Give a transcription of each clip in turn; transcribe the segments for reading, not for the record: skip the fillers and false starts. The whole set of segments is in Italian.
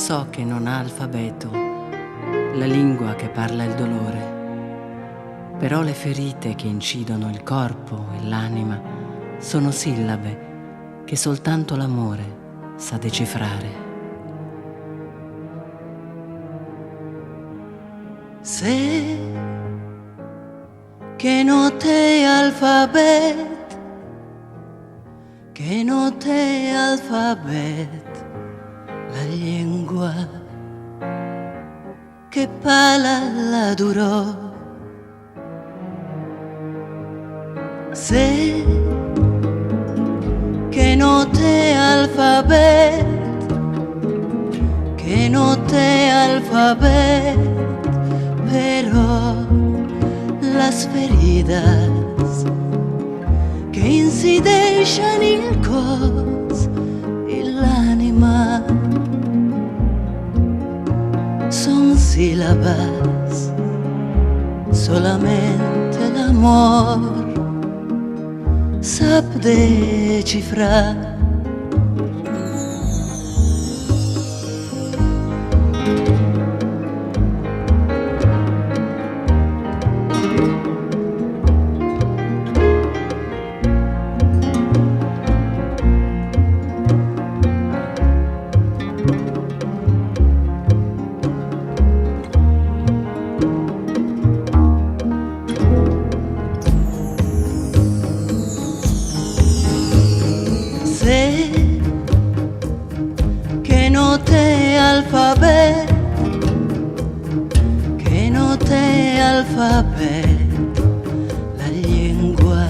So che non ha alfabeto, la lingua che parla il dolore, però le ferite che incidono il corpo e l'anima sono sillabe che soltanto l'amore sa decifrare. Sé que no te alfabet, que no te alfabet, la lengua che pala la durò. Sé que no te alfabet, que no te alfabet, pero las feridas che insideixen il cos e l'anima son sílabas, solamente l'amor sap decifrar. Sé que no te alfabet, que no te alfabet, la lengua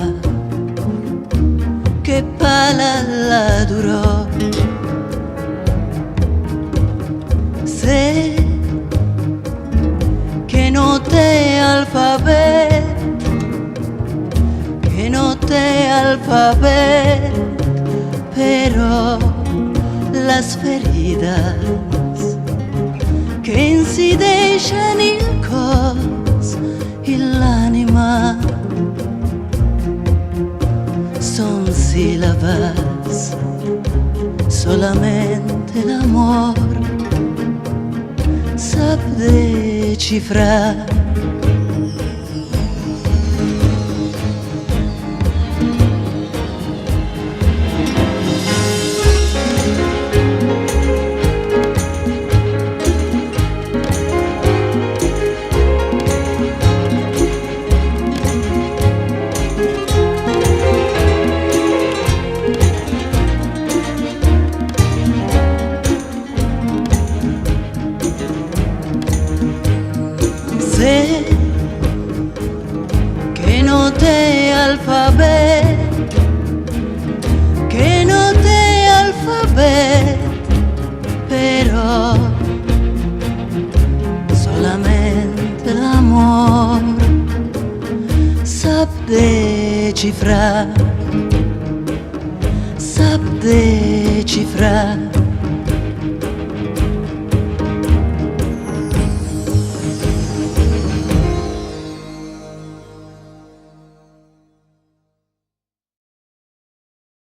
che pala la durò. Sé que no te alfabet, que no te alfabet, pero las feridas che insideixen il cos e l'anima son sílabas, solamente l'amor sap decifrar. Sé que no te alfabet, que no te alfabet, pero solamente l'amor sap decifrar.